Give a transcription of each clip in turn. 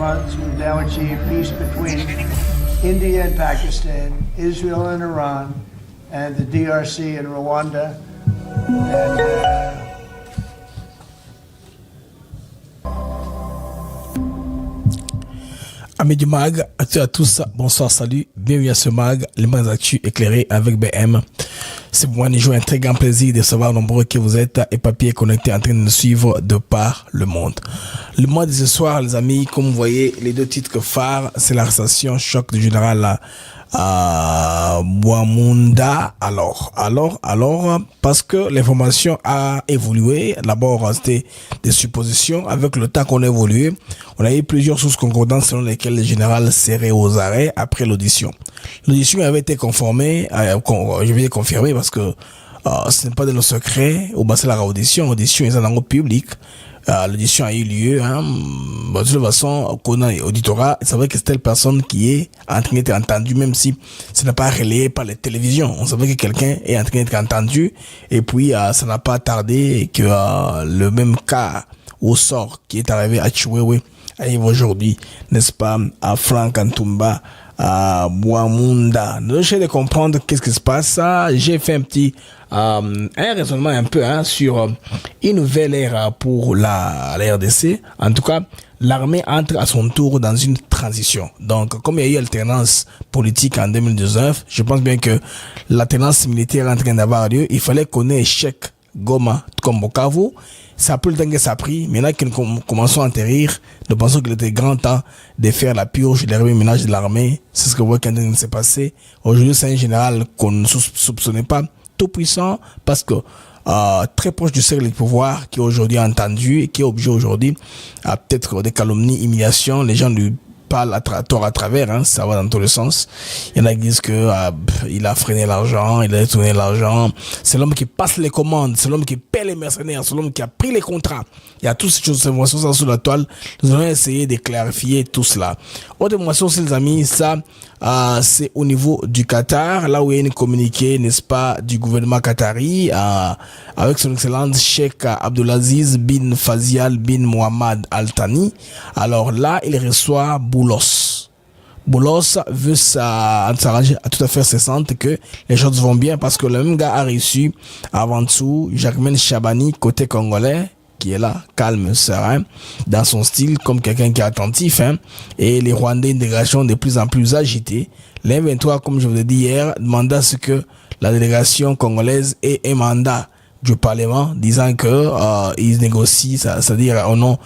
months, we've now achieved peace between India and Pakistan, Israel and Iran, and the DRC and Rwanda. And, Amis du mag, à tous, bonsoir, salut, bienvenue à ce mag, les mags actus éclairés avec BM. C'est pour moi un très grand plaisir de savoir nombreux que vous êtes et papier connectés en train de nous suivre de par le monde. Le mois de ce soir, les amis, comme vous voyez, les deux titres phares, c'est l'arrestation choc du général Bouamunda. Alors, parce que l'information a évolué. D'abord, c'était des suppositions. Avec le temps qu'on a évolué, on a eu plusieurs sources concordantes selon lesquelles le général serait aux arrêts après l'audition. L'audition avait été confirmée, je vais dire confirmée parce que ce n'est pas de nos secrets. Au bas de la audition est en public. L'audition a eu lieu, de toute façon, qu'on a auditorat, c'est vrai que c'est telle personne qui est en train d'être entendue, même si ce n'est pas relayé par les télévisions. On savait que quelqu'un est en train d'être entendu, et puis ça n'a pas tardé que le même cas au sort qui est arrivé à Chiwewe arrive aujourd'hui, n'est-ce pas, à Frank Antumba, à Bouamunda. Nous essayons de comprendre qu'est-ce qui se passe. J'ai fait un petit un raisonnement un peu sur une nouvelle ère pour la RDC. En tout cas, l'armée entre à son tour dans une transition. Donc, comme il y a eu alternance politique en 2019, je pense bien que l'alternance militaire est en train d'avoir lieu. Il fallait qu'on ait échec Goma comme Bukavu. Ça a pris le temps que ça a pris. Maintenant que nous commençons à atterrir, nous pensons qu'il était grand temps de faire la purge des ménages de l'armée. C'est ce que vous voyez quand s'est passé. Aujourd'hui, c'est un général qu'on ne soupçonnait pas tout puissant parce que très proche du cercle du pouvoir qui est aujourd'hui entendu et qui est obligé aujourd'hui à peut-être des calomnies, humiliations. Les gens lui parlent à travers, ça va dans tous les sens. Il y en a qui disent que il a freiné l'argent, il a détourné l'argent. C'est l'homme qui passe les commandes, c'est l'homme qui paie les mercenaires, c'est l'homme qui a pris les contrats. Il y a toutes ces choses, ces informations sur la toile. Nous allons essayer de clarifier tout cela. Autre information, les amis, ça, c'est au niveau du Qatar, là où il y a une communiqué, n'est-ce pas, du gouvernement qatari, avec son excellence Cheikh Abdulaziz bin Fazial bin Mohammed Al Thani. Alors là, il reçoit Boulos veut s'arranger à tout à fait cessante que les choses vont bien parce que le même gars a reçu avant tout Jacquemaine Chabani côté congolais qui est là, calme, serein, dans son style, comme quelqu'un qui est attentif, et les Rwandais intégration de plus en plus agitée. L'M23, comme je vous l'ai dit hier, demanda à ce que la délégation congolaise ait un mandat du Parlement, disant que ils négocient, c'est-à-dire au nom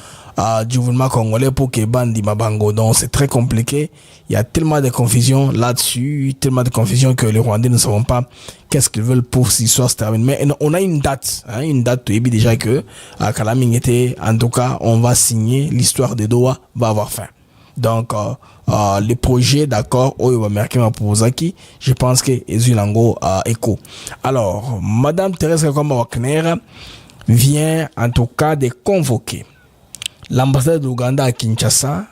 du gouvernement congolais pour que Bandi Mabango. Donc c'est très compliqué. Il y a tellement de confusion là-dessus, tellement de confusion que les Rwandais ne savent pas qu'est-ce qu'ils veulent pour que l'histoire se termine. Mais on a une date, et puis déjà que à Kalaming était, en tout cas, on va signer, l'histoire de Doha va avoir fin. Donc les projets d'accord oyo ba merkema Pozaki, je pense que ezulango écho. Alors madame Thérèse Kakamba Wagner vient en tout cas de convoquer l'ambassade de l'Ouganda à Kinshasa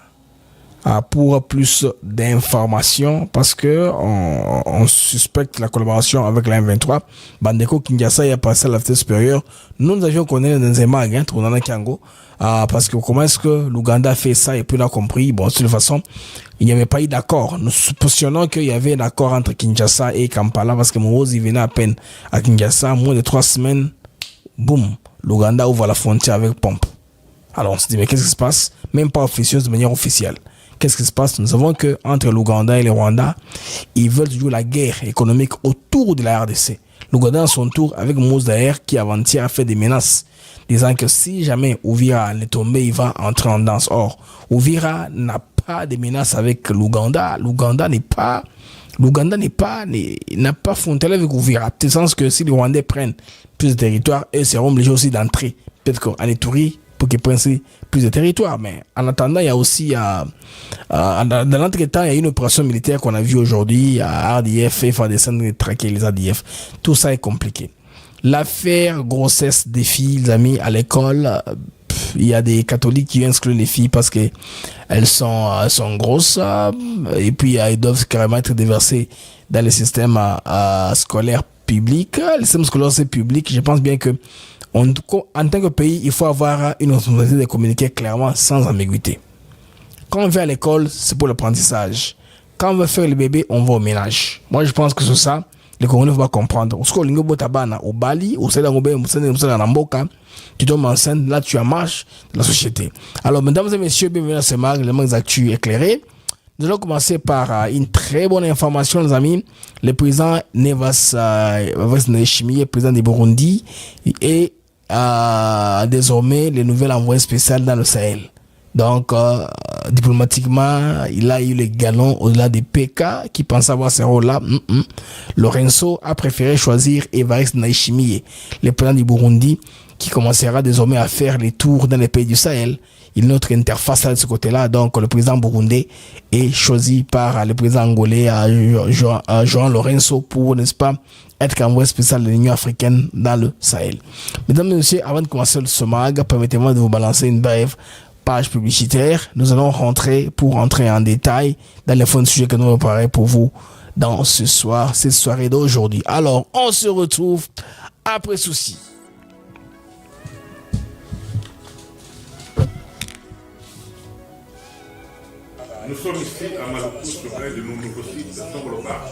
pour plus d'informations parce que on suspecte la collaboration avec la M23. Bandeko Kinshasa y a passé à la vitesse supérieure. Nous avions connu dans un mag, Tournana Kiango, parce que comment est-ce que l'Ouganda fait ça et puis on a compris, bon, de toute façon, il n'y avait pas eu d'accord. Nous supposionnons qu'il y avait un accord entre Kinshasa et Kampala parce que Mourozi venait à peine à Kinshasa, moins de 3 semaines, boum, l'Ouganda ouvre la frontière avec pompe. Alors on se dit, mais qu'est-ce qui se passe? Même pas officieuse, de manière officielle. Qu'est-ce qui se passe? Nous savons que entre l'Ouganda et le Rwanda, ils veulent jouer la guerre économique autour de la RDC. L'Ouganda, à son tour, avec Moussa Daher, qui avant-hier a fait des menaces, disant que si jamais Ouvira est tombé, il va entrer en danse. Or, Ouvira n'a pas de menaces avec l'Ouganda. L'Ouganda n'a pas frontière avec Ouvira. De sens que si les Rwandais prennent plus de territoire, eux seront obligés aussi d'entrer. Peut-être qu'en Ituri, pour qu'ils prennent plus de territoire. Mais en attendant, il y a aussi, dans l'entretemps, il y a une opération militaire qu'on a vue aujourd'hui à RDF, il faut descendre et traquer les RDF. Tout ça est compliqué. L'affaire grossesse des filles, les amis, à l'école, il y a des catholiques qui excluent les filles parce que elles sont grosses, et puis elles doivent carrément être déversées dans le système scolaire public. Le système scolaire, c'est public. Je pense bien que en tant que pays, il faut avoir une responsabilité de communiquer clairement, sans ambiguïté. Quand on vient à l'école, c'est pour l'apprentissage. Quand on veut faire le bébé, on va au ménage. Moi, je pense que c'est ça. Les Congolais vont comprendre. Au Bali, au Namboka, tu tombes enceinte, là tu as marche de la société. Alors, mesdames et messieurs, bienvenue à ce mag, les manques actus éclairés. Nous allons commencer par une très bonne information, les amis. Le président Nevas Ndayishimiye, président du Burundi, est désormais le nouvel envoyé spécial dans le Sahel. Donc, diplomatiquement, il a eu les galons au-delà des PK qui pensaient avoir ce rôle-là. Lorenzo a préféré choisir Evariste Ndayishimiye, le président du Burundi, qui commencera désormais à faire les tours dans les pays du Sahel. Il a notre interface de ce côté-là. Donc, le président burundais est choisi par le président angolais, João Lorenzo, pour, n'est-ce pas, être envoyé spécial de l'Union africaine dans le Sahel. Mesdames et messieurs, avant de commencer ce mag, permettez-moi de vous balancer une brève page publicitaire. Nous allons rentrer en détail dans les fonds de sujets que nous préparons pour vous dans cette soirée d'aujourd'hui. Alors, on se retrouve après ceci. Nous sommes ici à Maluku sur un de nos nouveaux sites Songoloba,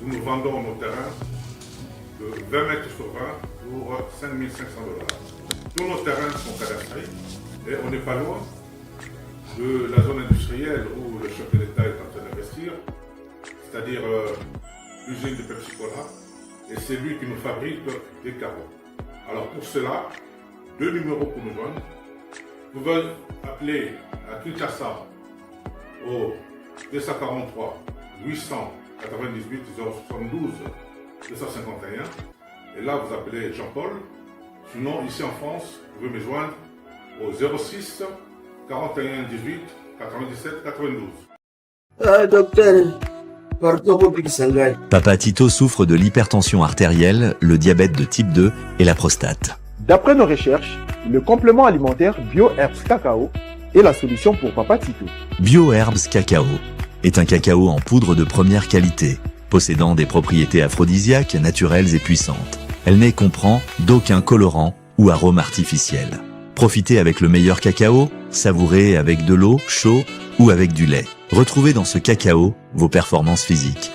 où nous vendons nos terrains de 20 mètres sur 20 pour 5 500 $. Tous nos terrains sont cadastrés et on n'est pas loin de la zone industrielle où le chef de l'État est en train d'investir, c'est-à-dire l'usine de Pepsi Cola, et c'est lui qui nous fabrique des carreaux. Alors pour cela, 2 numéros pour nous joindre. Vous pouvez appeler à Kinshasa au 243 898 072 251 et là vous appelez Jean-Paul. Sinon ici en France vous pouvez me joindre au 06 41 18 97 92. Docteur, Papa Tito souffre de l'hypertension artérielle, le diabète de type 2 et la prostate. D'après nos recherches, le complément alimentaire BioHerbs Cacao est la solution pour Papa Tito. BioHerbs Cacao est un cacao en poudre de première qualité, possédant des propriétés aphrodisiaques, naturelles et puissantes. Elle ne comprend d'aucun colorant ou arôme artificiel. Profitez avec le meilleur cacao, savourez avec de l'eau, chaud ou avec du lait. Retrouvez dans ce cacao vos performances physiques.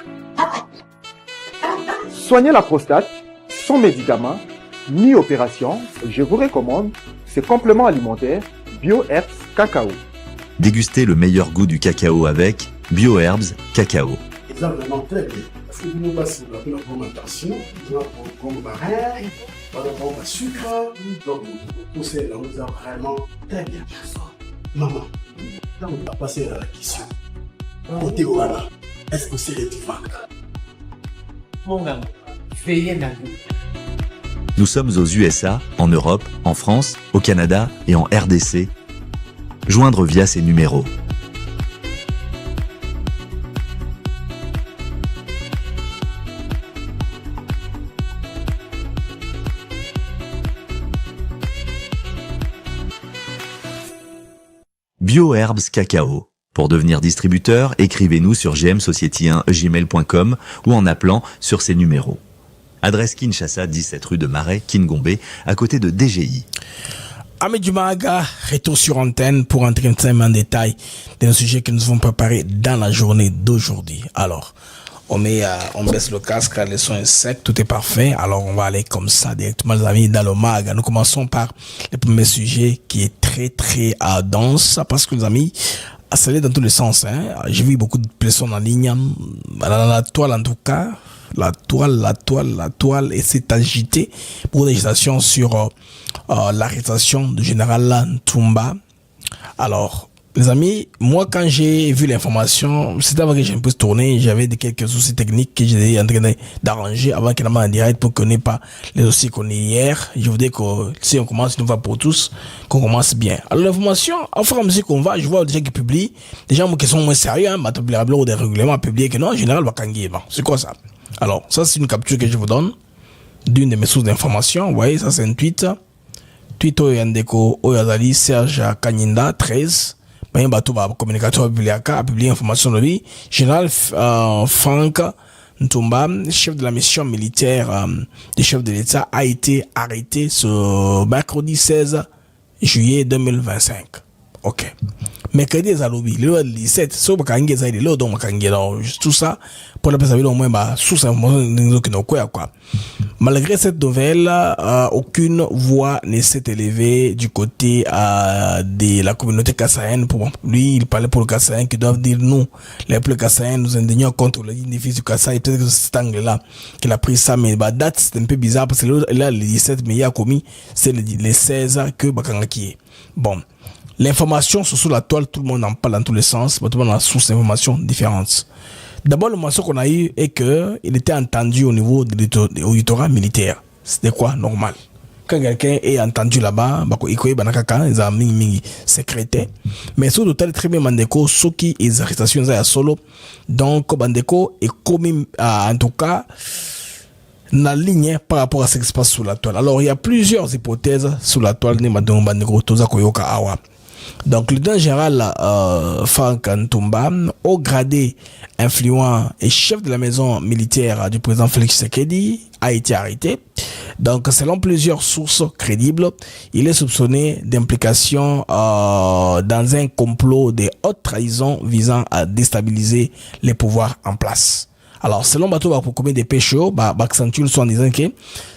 Soignez la prostate sans médicaments ni opération, je vous recommande ce complément alimentaire BioHerbs Cacao. Dégustez le meilleur goût du cacao avec BioHerbs Cacao. C'est vraiment très bien. Parce que nous passons la pleine augmentation, nous avons comme barrière, nous avons le sucre, donc tout ça, nous avons vraiment très bien. Maman, quand on va passer à la question, côté Ouana, est-ce que c'est le divan? Mon gars, veillez dans vous. Nous sommes aux USA, en Europe, en France, au Canada et en RDC. Joindre via ces numéros. BioHerbs Cacao. Pour devenir distributeur, écrivez-nous sur gmsociety1gmail.com ou en appelant sur ces numéros. Adresse Kinshasa, 17 rue de Marais, Kingombe, à côté de DGI. Ahmed Dumaga, retour sur antenne pour entrer en détail dans le sujet que nous avons préparé dans la journée d'aujourd'hui. Alors, on baisse le casque, le son est sec, tout est parfait. Alors, on va aller comme ça directement, les amis, dans le mag. Nous commençons par le premier sujet qui est très, très dense parce que, les amis, ça allait dans tous les sens. J'ai vu beaucoup de pression en ligne, dans la toile en tout cas. La toile, et s'est agité pour d'agitation sur l'arrestation du général Ntumba. Alors, les amis, moi, quand j'ai vu l'information, c'était avant que j'ai un peu tourné, j'avais quelques soucis techniques que j'étais en train d'arranger avant qu'il y ait en direct pour qu'on n'ait pas les dossiers qu'on ait hier. Je voudrais que, si on commence une fois pour tous, qu'on commence bien. Alors, l'information, au fur et à mesure qu'on va, je vois des gens qui publient, des gens qui sont moins sérieux, ou des règlements publiés que non, en général, Wakangi, c'est quoi ça? Alors, ça, c'est une capture que je vous donne d'une de mes sources d'information. Vous voyez, ça, c'est un tweet. Tweet Oyandeko Oyazali Serge Kanyinda 13. Ben, bateau, communicateur a publié information de lui. Général Franck Ntumba, chef de la mission militaire du chef de l'État, a été arrêté ce mercredi 16 juillet 2025. ok. Mercredi ezalobi, le 17, so bakangi ezali le donc bakangi alors tout ça pour la personne au moins bah sous information qui quoi. Malgré cette nouvelle, aucune voix ne s'est élevée du côté de la communauté kassaïenne. Pour lui, il parlait pour le Kassaïen qui doivent dire nous, les peuples kassaïens, nous indignons contre le bénéfice du Kassai. Peut-être que c'est cet angle-là qu'il a pris ça, mais bah date c'est un peu bizarre parce que là le 17 mais il a commis c'est le 16 que bakangaki est. Bon. L'information sur la toile, tout le monde en parle dans tous les sens, mais tout le monde a source d'informations différentes. D'abord, le mention qu'on a eu est qu'il était entendu au niveau de l'auditorat militaire. C'était quoi? Normal. Quand quelqu'un est entendu là-bas, il y a des amis secrétaires. Mais sur le total, très bien, Bandeko, ceux qui les arrestations sont solo. Donc, Bandeko est commis, en tout cas, la ligne par rapport à ce qui se passe sur la toile. Alors, il y a plusieurs hypothèses sur la toile de Bandeko, Toza Koyoka Awa. Donc, le lieutenant général Franck Ntumba, haut gradé, influent et chef de la maison militaire du président Félix Tshisekedi, a été arrêté. Donc, selon plusieurs sources crédibles, il est soupçonné d'implication dans un complot de haute trahison visant à déstabiliser les pouvoirs en place. Alors, selon Bato Bakoukoumé des Péchos, Baksantul sont en disant que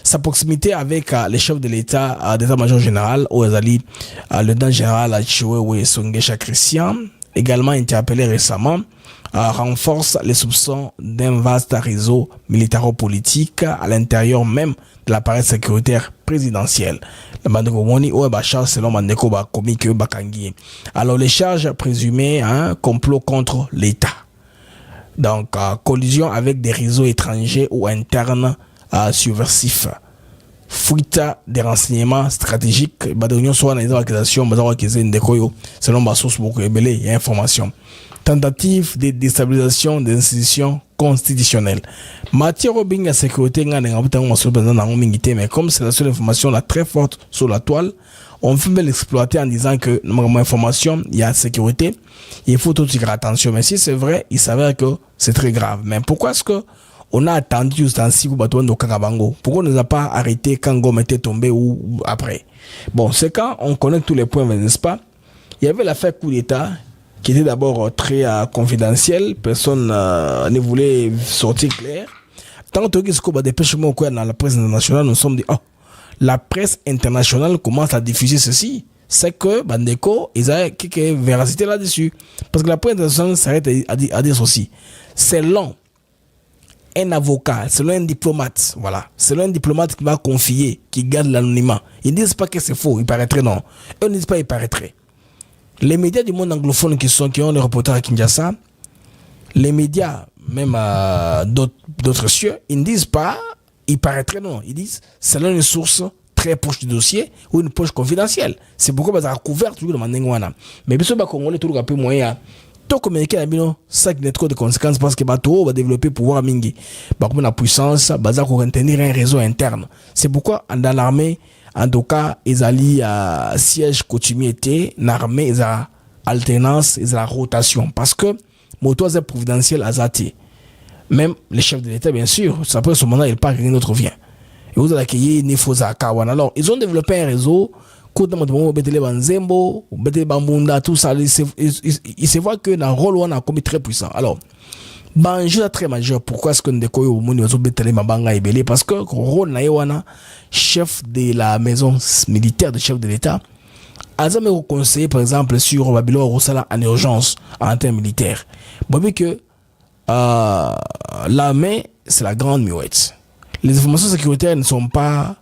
sa proximité avec les chefs de l'État, d'état-major général, Ouazali, le lieutenant général Chiwewe Songesha Christian, également interpellé récemment, renforce les soupçons d'un vaste réseau militaro-politique à l'intérieur même de l'appareil sécuritaire présidentiel. Le Bandeko Moni ou Bachar selon Bandeko Bakomi que Bakangi. Alors, les charges présumées, complot contre l'État. Donc, collision avec des réseaux étrangers ou internes subversifs. Fuite des renseignements stratégiques. Badonion soit dans les accusations, selon ma source beaucoup ébélée, il y a information. Tentative de déstabilisation des institutions constitutionnelles. Matière Robing à sécurité, mais comme c'est la seule information la très forte sur la toile, on peut l'exploiter en disant que normalement information, il y a sécurité, il faut tout faire attention. Mais si c'est vrai, il s'avère que c'est très grave. Mais pourquoi est-ce que on a attendu juste ainsi pour Batou de Kakabango? Pourquoi on ne nous a pas arrêté quand Gom était tombé ou après? Bon, c'est quand on connaît tous les points, n'est-ce pas? Il y avait l'affaire coup d'État qui était d'abord très confidentielle. Personne ne voulait sortir clair. Tant que ce dépêchement dans la presse internationale, nous sommes dit, oh, la presse internationale commence à diffuser ceci. C'est que Bandeko, ils ont quelques véracité là-dessus. Parce que la presse internationale s'arrête à dire ceci. Selon un avocat, selon un diplomate, voilà. Selon un diplomate qui va confier, qui garde l'anonymat. Ils ne disent pas que c'est faux, il paraîtrait non. Eux ne disent pas il paraîtrait. Les médias du monde anglophone qui ont des reporters à Kinshasa, les médias, même d'autres cieux, ils ne disent pas il paraîtrait non. Ils disent selon une source très proche du dossier ou une poche confidentielle. C'est pourquoi ça a couvert tout le monde. Mais bien sûr, les Congolais, tout le peu moyen. Tout communiquer à Bino, ça qui n'est trop de conséquences parce que Bato va développer pouvoir mingi. Comme la puissance, Baza pour maintenir un réseau interne. C'est pourquoi dans l'armée, en tout cas, ils allaient à siège coutumier était, l'armée, ils ont alternance, ils ont rotation. Parce que, moto est providentiel à Zati. Même les chefs de l'État, bien sûr, après ce moment-là, il part, rien d'autre vient. Et vous allez accueillir Nifosa Kawan. Alors, ils ont développé un réseau. Tout ça, il se voit que dans le rôle on a commis très puissant. Alors, banjou très majeur. Pourquoi est-ce que nous découvrons parce que rôle na chef de la maison militaire de chef de l'État a jamais conseillé par exemple sur Babylone Rosala en urgence en termes militaires. Bon, que l'armée c'est la grande muette. Les informations sécuritaires ne sont pas,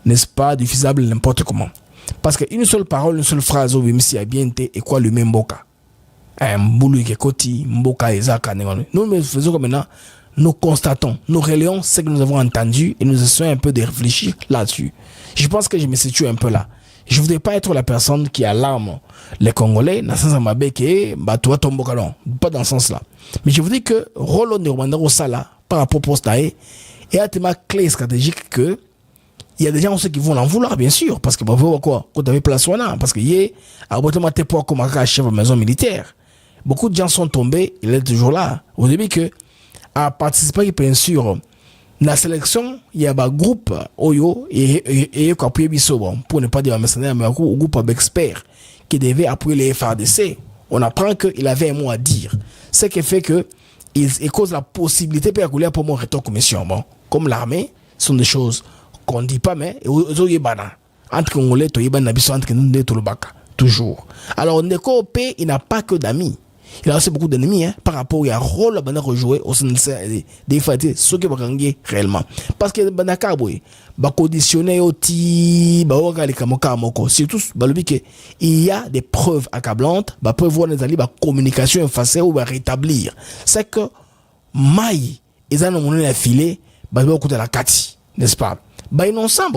n'est-ce pas, diffusables n'importe comment. Parce qu'une seule parole, une seule phrase, a bien été et quoi le même mboka. Un boulou qui est koti, mboka et zaka. Nous faisons comme maintenant, nous constatons, nous relayons ce que nous avons entendu et nous essayons un peu de réfléchir là-dessus. Je pense que je me situe un peu là. Je ne voudrais pas être la personne qui alarme les Congolais, dans le sens pas dans ce sens-là. Mais je vous dis que Rolo Nirwandaro Sala, par rapport au poste est un thème clé stratégique que il y a des gens aussi qui vont l'en vouloir, bien sûr, parce que bah, quoi, quand tu avais place parce que y a comme un chef de maison militaire. Beaucoup de gens sont tombés, il est toujours là. Au début que à participer, bien sûr, dans la sélection, il y a un groupe Oyo et pour ne pas dire mercenaire, mais un groupe d'experts qui devait appuyer les FARDC. On apprend qu'il avait un mot à dire. Ce qui fait que il cause la possibilité pour mon retour commission. Bon, comme l'armée, ce sont des choses qu'on ne dit pas, mais entre Congolais, entre nous, toujours. Alors, Ndeko P, il n'a pas que d'amis. Il a aussi beaucoup d'ennemis par rapport au rôle à rejouer au sein des FAT, ce qui va gagner réellement. Parce que Banakaboy, va conditionner aussi, surtout, il y a des preuves accablantes, preuve voir les alliés, communication effacée ou rétablir. C'est que Maï, ils ont affilé, beaucoup de la Kati, n'est-ce pas? Innocent,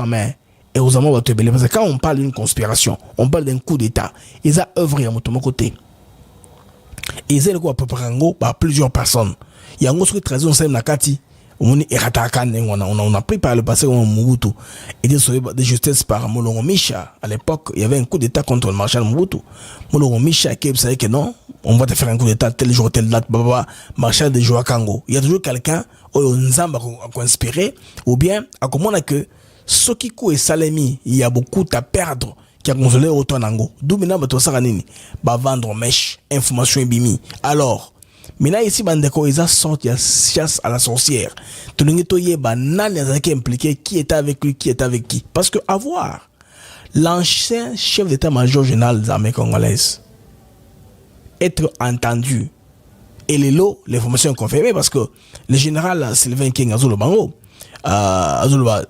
mais et aux amants, parce que quand on parle d'une conspiration, on parle d'un coup d'État, ils ont œuvré à mon côté. Ils ont à peu près plusieurs personnes. Il y a un autre trésor au sein de Nakati. On a pris par le passé Mobutu. Il était sauvé de justice par Molongo Micha. À l'époque, il y avait un coup d'État contre le marshal Mobutu. Molongo Micha qui savait que non, on va te faire un coup d'État tel jour, telle date, marshal de Joakango. Il y a toujours quelqu'un où on a conspiré ou bien à comment que ce qui est Salemi, il y a beaucoup à perdre qui a consolé autant nango. D'où maintenant va vendre mèche, information bimi. Alors, maintenant ici bandeko ils a sorti la chasse à la sorcière. Tout le monde est banal qui impliqué qui était avec lui, qui était avec qui. Parce que avoir l'ancien chef d'état-major général des armées congolaises être entendu et les lots, l'information est confirmée parce que le général Sylvain King Azolo Bango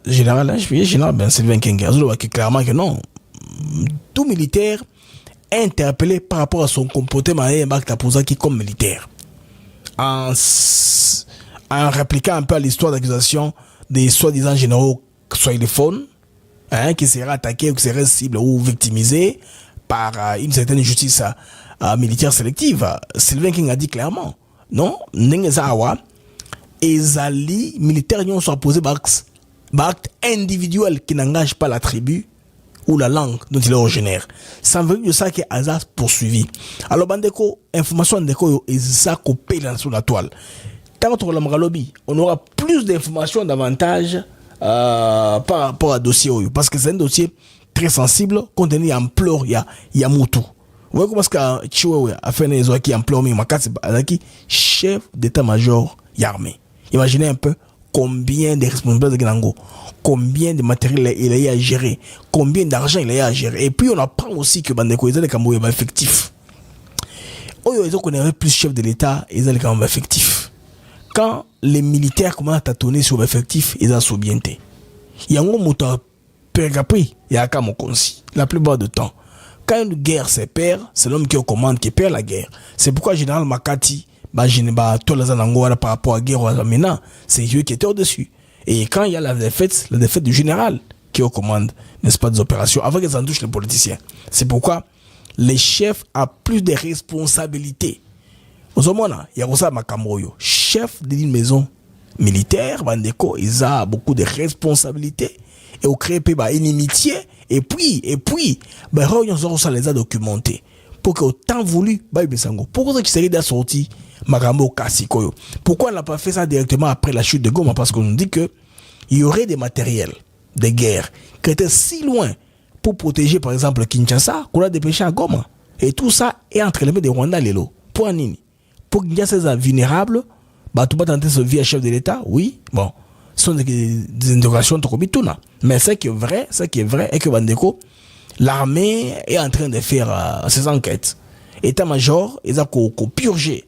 général Sylvain King Azolo qui clairement que non. Tout militaire interpellé par rapport à son comportement qui comme militaire en répliquant un peu à l'histoire d'accusation des soi-disant généraux soilophones qui seraient attaqués ou qui seraient cibles ou victimisés par une certaine justice militaire sélective. Sylvain King a dit clairement non, Nengezawa et Zali militaires n'y ont soit posé acte individuel qui n'engage pas la tribu ou la langue dont il est originaire. Ça veut dire ça que Azaz poursuivi. Alors, Bandeko, information Bandeko, ils ont coupé sur la toile. Tant que on aura plus d'informations davantage par rapport à dossier. Parce que c'est un dossier très sensible, compte tenu ampleur, il y a Moutou. Vous voyez comment est-ce que Chihuahua a fait une qui ampleur, mais chef d'état-major armé. Imaginez un peu combien de responsables de Gango, combien de matériel il a eu à gérer, combien d'argent il a eu à gérer. Et puis on apprend aussi que Bandeko ils ont les Camerounais effectifs. Ils ont connaît plus chef de l'État, ils ont les Camerounais effectifs. Quand les militaires commencent à tâtonner sur l'effectif, ils ont soubienté. Il y a un moteur pergapri, il y a un consi. La plupart du temps, quand une guerre se perd, c'est l'homme qui est aux commandes qui perd la guerre. C'est pourquoi général Makati par rapport à la guerre maintenant, c'est eux qui étaient au-dessus. Et quand il y a la défaite du général qui est aux commandes, n'est-ce pas, des opérations, avant qu'ils en touchent les politiciens. C'est pourquoi les chefs ont plus de responsabilités. Au moment il y a ça Makamroyo, chef d'une maison militaire, Bandeko, ils ont beaucoup de responsabilités et ont créé une inimitié. Et puis, on les a documentés. Pour que autant voulu, pourquoi ça qui serait sorti Magambo Kassikoyo? Pourquoi on n'a pas fait ça directement après la chute de Goma? Parce qu'on nous dit que il y aurait des matériels de guerre qui étaient si loin pour protéger par exemple Kinshasa qu'on a dépêché à Goma. Et tout ça est entre les mains des Rwandais Lelo. Pour Nini? Pour Kinshasa soit vulnérable, tu vas tenter ce vieux chef de l'État? Oui, bon. Ce sont des interrogations de Kobituna. Mais ce qui est vrai est que Bandeko, l'armée est en train de faire ses enquêtes. État-major, ils ont purgé.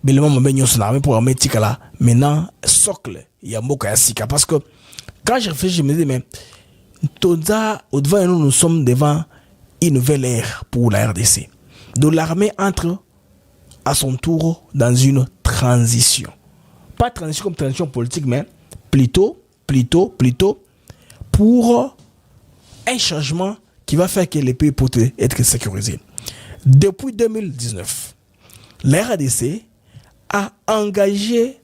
Mais le moment où son armée pour armée Tikala, maintenant, socle, il y a Moka Sika. Parce que quand je réfléchis, je me dis, mais nous sommes devant une nouvelle ère pour la RDC. Donc l'armée entre à son tour dans une transition. Pas transition comme transition politique, mais plutôt pour un changement qui va faire que les pays peuvent être sécurisés. Depuis 2019, la RDC a engagé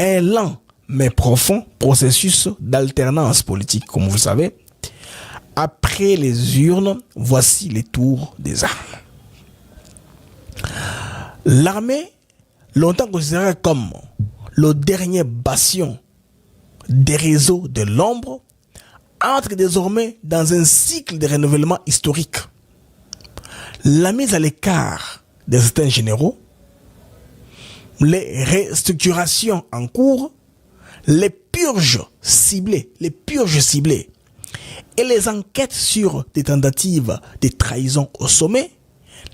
un lent mais profond processus d'alternance politique, comme vous le savez. Après les urnes, voici les tours des armes. L'armée, longtemps considérée comme le dernier bastion des réseaux de l'ombre, entre désormais dans un cycle de renouvellement historique. la mise à l'écart de certains généraux, les restructurations en cours, les purges ciblées et les enquêtes sur des tentatives de trahison au sommet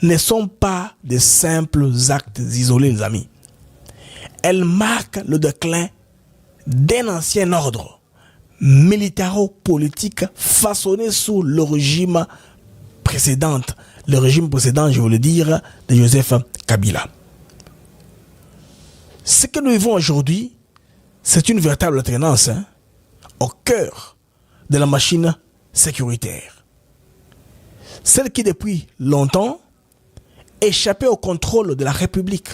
ne sont pas de simples actes isolés, les amis. Elles marquent le déclin d'un ancien ordre militaro-politique façonné sous le régime précédent, je veux le dire, de Joseph Kabila. Ce que nous vivons aujourd'hui, c'est une véritable alternance au cœur de la machine sécuritaire. Celle qui, depuis longtemps, échappait au contrôle de la République.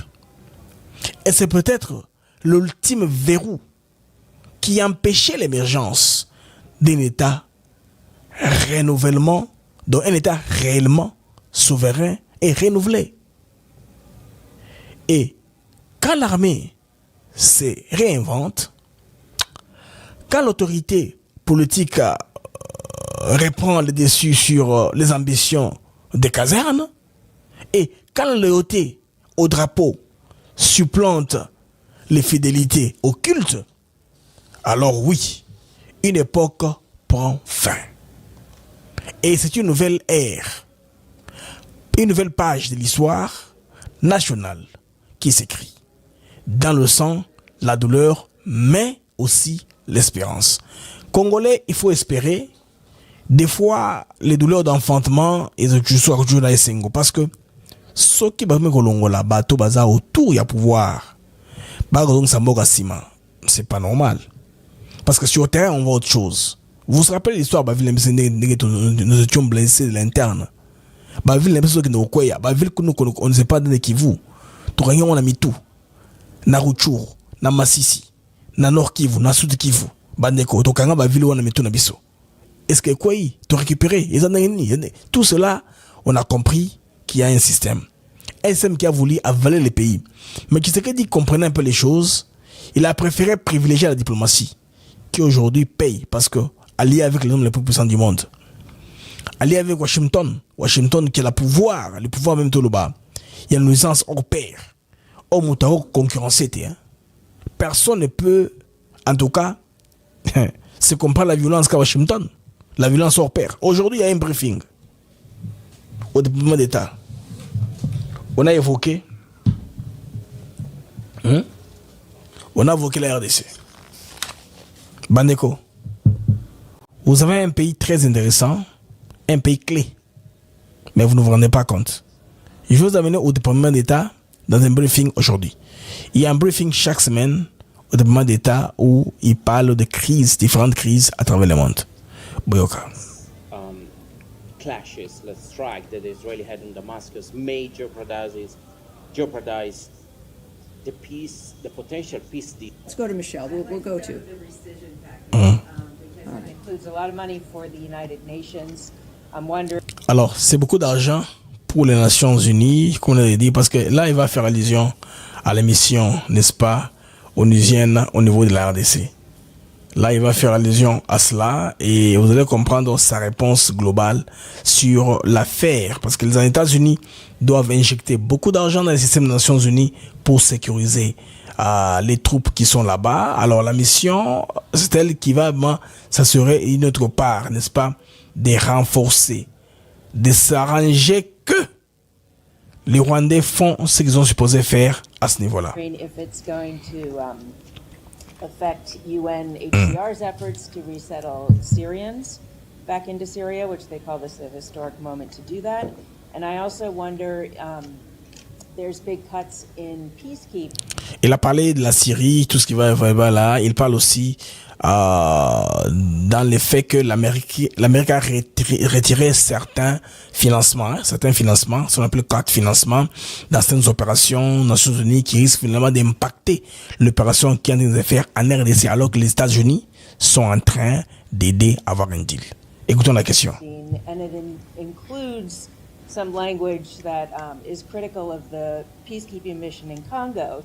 Et c'est peut-être l'ultime verrou qui empêchait l'émergence d'un État d'un État réellement souverain et renouvelé. Et quand l'armée se réinvente, quand l'autorité politique reprend le dessus sur les ambitions des casernes, et quand la loyauté au drapeau supplante les fidélités au culte, alors oui, une époque prend fin. Et c'est une nouvelle ère, une nouvelle page de l'histoire nationale qui s'écrit. Dans le sang, la douleur, mais aussi l'espérance. Congolais, il faut espérer. Des fois, les douleurs d'enfantement, ils sont toujours là, parce que ceux qui battent le bateau bazar autour, il y a pouvoir. C'est pas normal. Parce que sur le terrain, on voit autre chose. Vous vous rappelez l'histoire, nous étions blessés de l'interne. On ne sait pas de qui vous. On a mis tout. Na Rutshuru, na Masisi, na Nord Kivu, na Sud Kivu. Bandeko, tokanga ba ville wana mitu na biso. Est-ce que quoi y to récupérer? Tout cela, on a compris qu'il y a un système. Un système qui a voulu avaler les pays. Mais Tshisekedi comprenait un peu les choses. Il a préféré privilégier la diplomatie, qui aujourd'hui paye parce que allié avec les hommes les plus puissants du monde. Allié avec Washington qui a le pouvoir même tout le bas. Il y a une nuisance hors pair. Au Moutaro concurrencé. Personne ne peut, en tout cas, se comparer la violence qu'à Washington. La violence hors pair. Aujourd'hui, il y a un briefing au département d'État. On a évoqué la RDC. Bandeko, vous avez un pays très intéressant, un pays clé, mais vous ne vous rendez pas compte. Je vais vous amener au département d'État dans un briefing aujourd'hui. Il y a un briefing chaque semaine au département d'État où il parle de crises, différentes crises à travers le monde. Boyoka. Clashes, the strike that Israeli had in Damascus may jeopardize the peace, the potential peace deal. Let's go to Michelle. We'll go to. It includes a lot of money for the United Nations. I'm wondering. Alors, c'est beaucoup d'argent pour les Nations Unies, comme on l'a dit, parce que là, il va faire allusion à l'émission, n'est-ce pas, onusienne au niveau de la RDC. Là, il va faire allusion à cela et vous allez comprendre sa réponse globale sur l'affaire. Parce que les États-Unis doivent injecter beaucoup d'argent dans le système des Nations Unies pour sécuriser les troupes qui sont là-bas. Alors, la mission, c'est elle qui va s'assurer une autre part, n'est-ce pas, de renforcer, de s'arranger que les Rwandais font ce qu'ils ont supposé faire à ce niveau-là. Affect UNHCR's efforts to resettle Syrians back into Syria, which they call this a historic moment to do that. And I also wonder, there's big cuts in peacekeeping. Il a parlé de la Syrie, tout ce qui va là. Il parle aussi dans le fait que l'Amérique a retiré certains financements, ce qu'on appelle carte financement dans certaines opérations Nations Unies qui risquent finalement d'impacter l'opération qui est en train de faire en RDC alors que les États-Unis sont en train d'aider à avoir un deal. Écoutons la question. And it includes some language that is critical of the peacekeeping mission in Congo.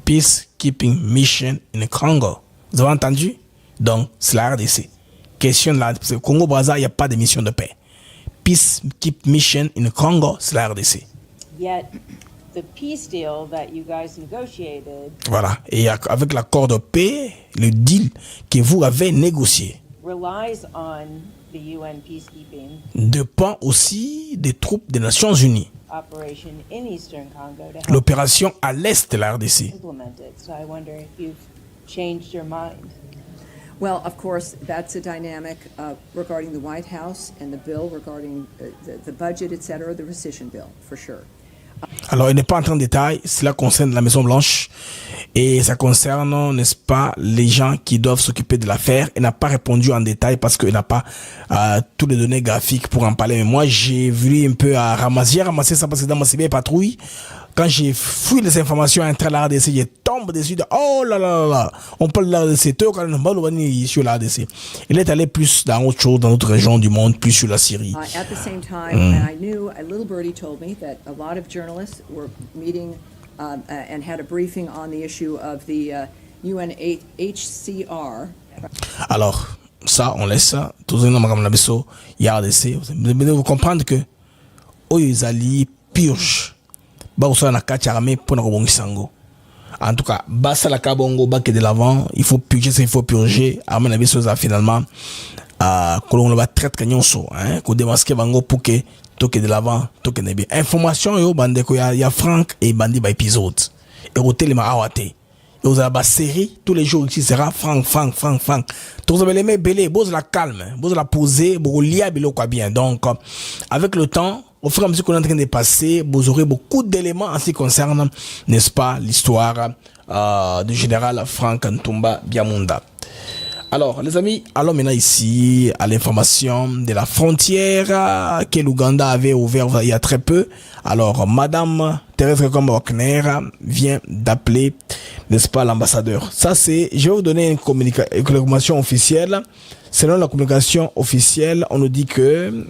Peacekeeping mission in Congo. Vous avez entendu? Donc, c'est la RDC. Question de la... Parce que Congo-Brazza, il n'y a pas de mission de paix. peacekeep mission in Congo, c'est la RDC. Yet, the peace deal that you guys negotiated Voilà. Et avec l'accord de paix, le deal que vous avez négocié relies on the UN peacekeeping dépend aussi des troupes des Nations Unies. operation in Eastern Congo to help L'opération à l'est de la RDC. implement it. So I wonder if you've changed your mind. Well, of course, that's a dynamic regarding the White House and the bill regarding the budget, et cetera, the rescission bill, for sure. Alors, il n'est pas entré en détail, cela concerne la Maison Blanche et ça concerne, n'est-ce pas, les gens qui doivent s'occuper de l'affaire. Il n'a pas répondu en détail parce qu'il n'a pas toutes les données graphiques pour en parler. Mais moi, j'ai voulu un peu ramasser ça parce que dans ma CB patrouille, quand j'ai fouillé les informations entre la RDC, je tombe dessus de oh là là là, on parle de la RDC, quand on est sur la RDC. Il est allé plus dans autre chose, dans d'autres régions du monde, plus sur la Syrie. At the same time, I knew, a little birdie told me that a lot of journalists were meeting and had a briefing on the issue of the UNHCR. Alors, ça, on laisse ça. Tout le monde comme la BSO, il y a RDC. Vous devez comprendre que, ils alliés purge. En tout cas, basa la kabongo bak de l'avant, il faut purger ça, il faut purger. Amen la ça finalement qu'on va traiter kanyonso hein, qu'on démasquer bango pour que toque de l'avant, toque ne bien. Information yo bande ko ya Frank et bandi by épisode. Et hôtel ma awate. Et vous avez la série tous les jours ici sera Frank. Tous vous avez les belé, vous la calme, vous la poser, vous lier bilo quoi bien. Donc avec le temps au fur et à mesure qu'on est en train de passer, vous aurez beaucoup d'éléments en ce qui concerne, n'est-ce pas, l'histoire du général Frank Ntumba Biamunda. Alors, les amis, allons maintenant ici à l'information de la frontière que l'Ouganda avait ouvert il y a très peu. Alors, Madame Thérèse Wagner vient d'appeler, n'est-ce pas, l'ambassadeur. Ça, c'est, je vais vous donner une communication officielle. Selon la communication officielle, on nous dit que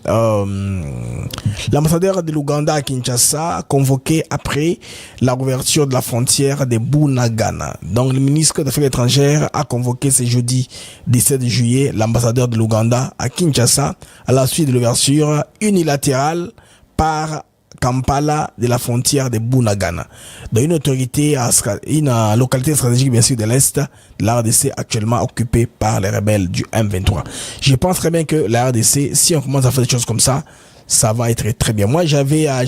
l'ambassadeur de l'Ouganda à Kinshasa a convoqué après la réouverture de la frontière de Bunagana. Donc le ministre des Affaires étrangères a convoqué ce jeudi 17 juillet l'ambassadeur de l'Ouganda à Kinshasa à la suite de l'ouverture unilatérale par Kampala de la frontière de Bunagana, dans une localité stratégique bien sûr de l'Est de la RDC actuellement occupée par les rebelles du M23. Je pense très bien que la RDC, si on commence à faire des choses comme ça, ça va être très bien. Moi, je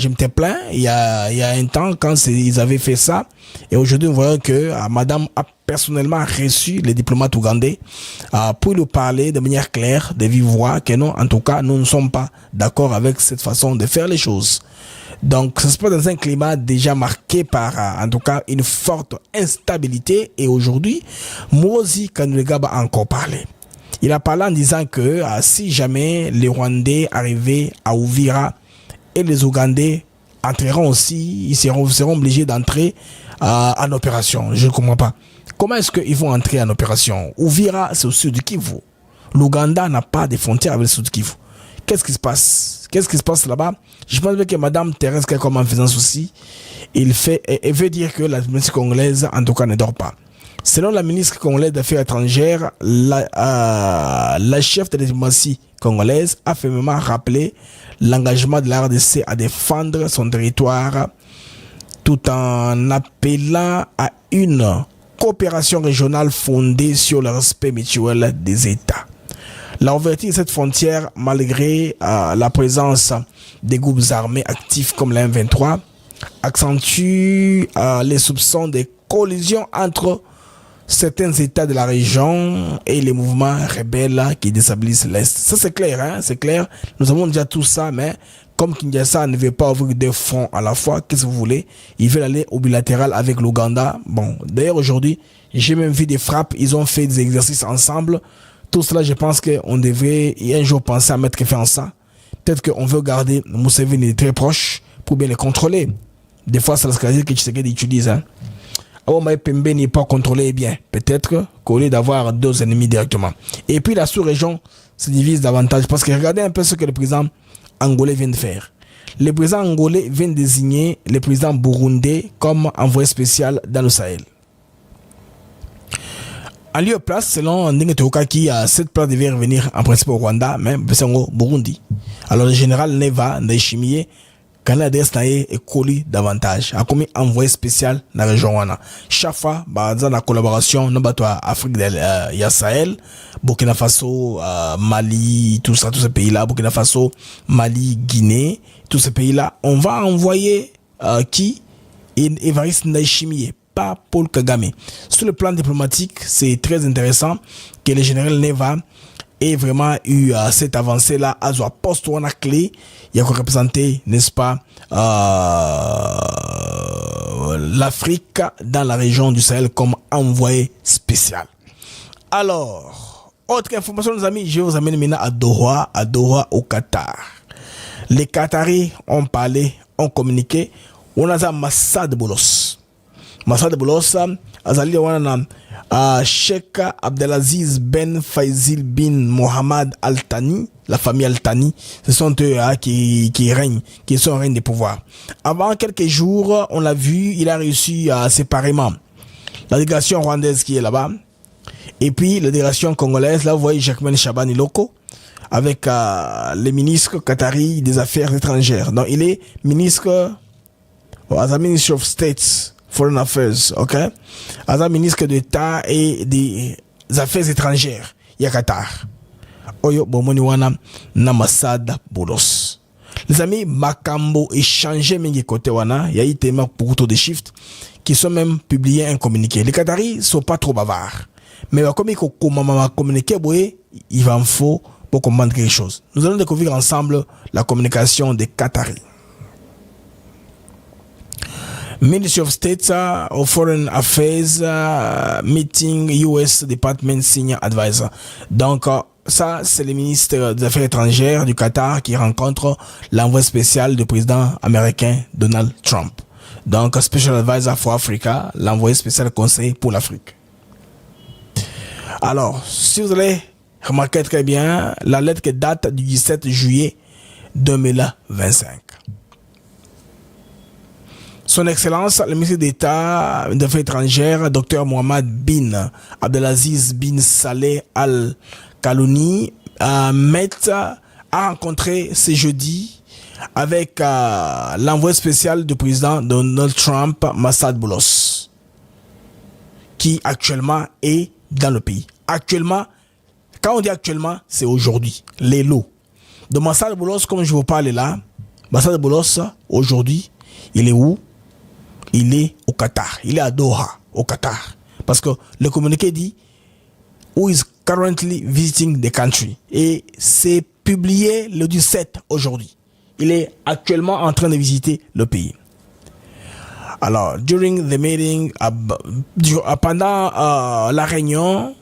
m'étais plaint il y a un temps quand ils avaient fait ça, et aujourd'hui nous voyons que Madame a personnellement reçu les diplomates ougandais pour nous parler de manière claire, de vive voix, que non, en tout cas, nous ne sommes pas d'accord avec cette façon de faire les choses. Donc, ça se passe dans un climat déjà marqué par, en tout cas, une forte instabilité. Et aujourd'hui, Mozi Kainerugaba a encore parlé. Il a parlé en disant que si jamais les Rwandais arrivaient à Uvira et les Ougandais entreront aussi, ils seront obligés d'entrer en opération. Je ne comprends pas. Comment est-ce qu'ils vont entrer en opération? Uvira, c'est au sud du Kivu. L'Ouganda n'a pas de frontières avec le sud du Kivu. Qu'est-ce qui se passe? Qu'est-ce qui se passe là-bas? Je pense que Madame Thérèse, comme en faisant ceci, elle veut dire que la ministre congolaise, en tout cas, ne dort pas. Selon la ministre congolaise des Affaires étrangères, la chef de la diplomatie congolaise a fermement rappelé l'engagement de la RDC à défendre son territoire tout en appelant à une coopération régionale fondée sur le respect mutuel des États. La ouverture de cette frontière, malgré la présence des groupes armés actifs comme la M23, accentue les soupçons de collision entre certains États de la région et les mouvements rebelles qui déstabilisent l'Est. Ça c'est clair, hein? C'est clair. Nous avons déjà tout ça, mais comme Kinshasa ne veut pas ouvrir deux fronts à la fois, qu'est-ce que vous voulez? Ils veulent aller au bilatéral avec l'Ouganda. Bon, d'ailleurs aujourd'hui, j'ai même vu des frappes, ils ont fait des exercices ensemble. Tout cela, je pense qu'on devrait un jour penser à mettre fin à ça. Peut-être qu'on veut garder Museveni très proche pour bien les contrôler. Des fois, c'est la stratégie que Tshisekedi utilise. Hein. Pembe n'est pas contrôlé bien. Peut-être qu'au lieu d'avoir deux ennemis directement. Et puis la sous-région se divise davantage. Parce que regardez un peu ce que le président angolais vient de faire. Le président angolais vient de désigner le président burundais comme envoyé spécial dans le Sahel. En lieu et place, selon Ndenge Tokaki, cette place devait revenir en principe au Rwanda, mais au Burundi. Alors le général Neva Ndayishimiye, Canada est collé davantage. A commis envoyé spécial dans la région Wana. Chaque fois, dans la collaboration, nous battons Afrique de Sahel, Burkina Faso, Mali, tous ces pays-là, Burkina Faso, Mali, Guinée, tous ces pays-là, on va envoyer qui? Évariste Ndayishimiye, pas Paul Kagame. Sur le plan diplomatique, c'est très intéressant que le général Neva ait vraiment eu cette avancée-là à son poste ou en clé. Il y a représenté, n'est-ce pas, l'Afrique dans la région du Sahel comme envoyé spécial. Alors, autre information, les amis, je vous amène maintenant à Doha au Qatar. Les Qataris ont parlé, ont communiqué. On a Massad Boulos. Massad Boulos, azali wana Sheikh Abdelaziz Ben Faisal bin Mohammed Al Thani, la famille Al Thani, ce sont eux qui règnent, qui sont règne des pouvoirs. Avant quelques jours, on l'a vu, il a réussi séparément la délégation rwandaise qui est là-bas, et puis la délégation congolaise, là vous voyez Jacquemin Chabani Loko, avec le ministre qatari des Affaires étrangères. Donc il est ministre, as a Minister of States, Foreign Affairs, ok? As un ministre d'État et des Affaires étrangères, il y a Qatar. Oyo bomoni wana na Massad Boulos. Les amis, Makambo échangé mengi côté wana, il y a eu tellement beaucoup de chiffres qui sont même publiés un communiqué. Les Qataris sont pas trop bavards. Mais comme ils communiqué, il va en faut pour comprendre quelque chose. Nous allons découvrir ensemble la communication des Qataris. Ministry of State of Foreign Affairs meeting US Department Senior Advisor. Donc ça c'est le ministre des Affaires étrangères du Qatar qui rencontre l'envoyé spécial du président américain Donald Trump. Donc Special Advisor for Africa, l'envoyé spécial conseiller pour l'Afrique. Alors, si vous allez remarquer très bien, la lettre qui date du 17 juillet 2025. Son Excellence, le ministre d'État des Affaires étrangères, Dr Mohamed bin Abdelaziz bin Saleh Al Kalouni, a rencontré ce jeudi avec l'envoyé spécial du président Donald Trump, Massad Boulos, qui actuellement est dans le pays. Actuellement, quand on dit actuellement, c'est aujourd'hui, les lots. De Massad Boulos, comme je vous parle là, Massad Boulos, aujourd'hui, il est où? Il est au Qatar. Il est à Doha, au Qatar. Parce que le communiqué dit who is currently visiting the country. Et c'est publié le 17 aujourd'hui. Il est actuellement en train de visiter le pays. Alors, during the meeting, pendant la réunion,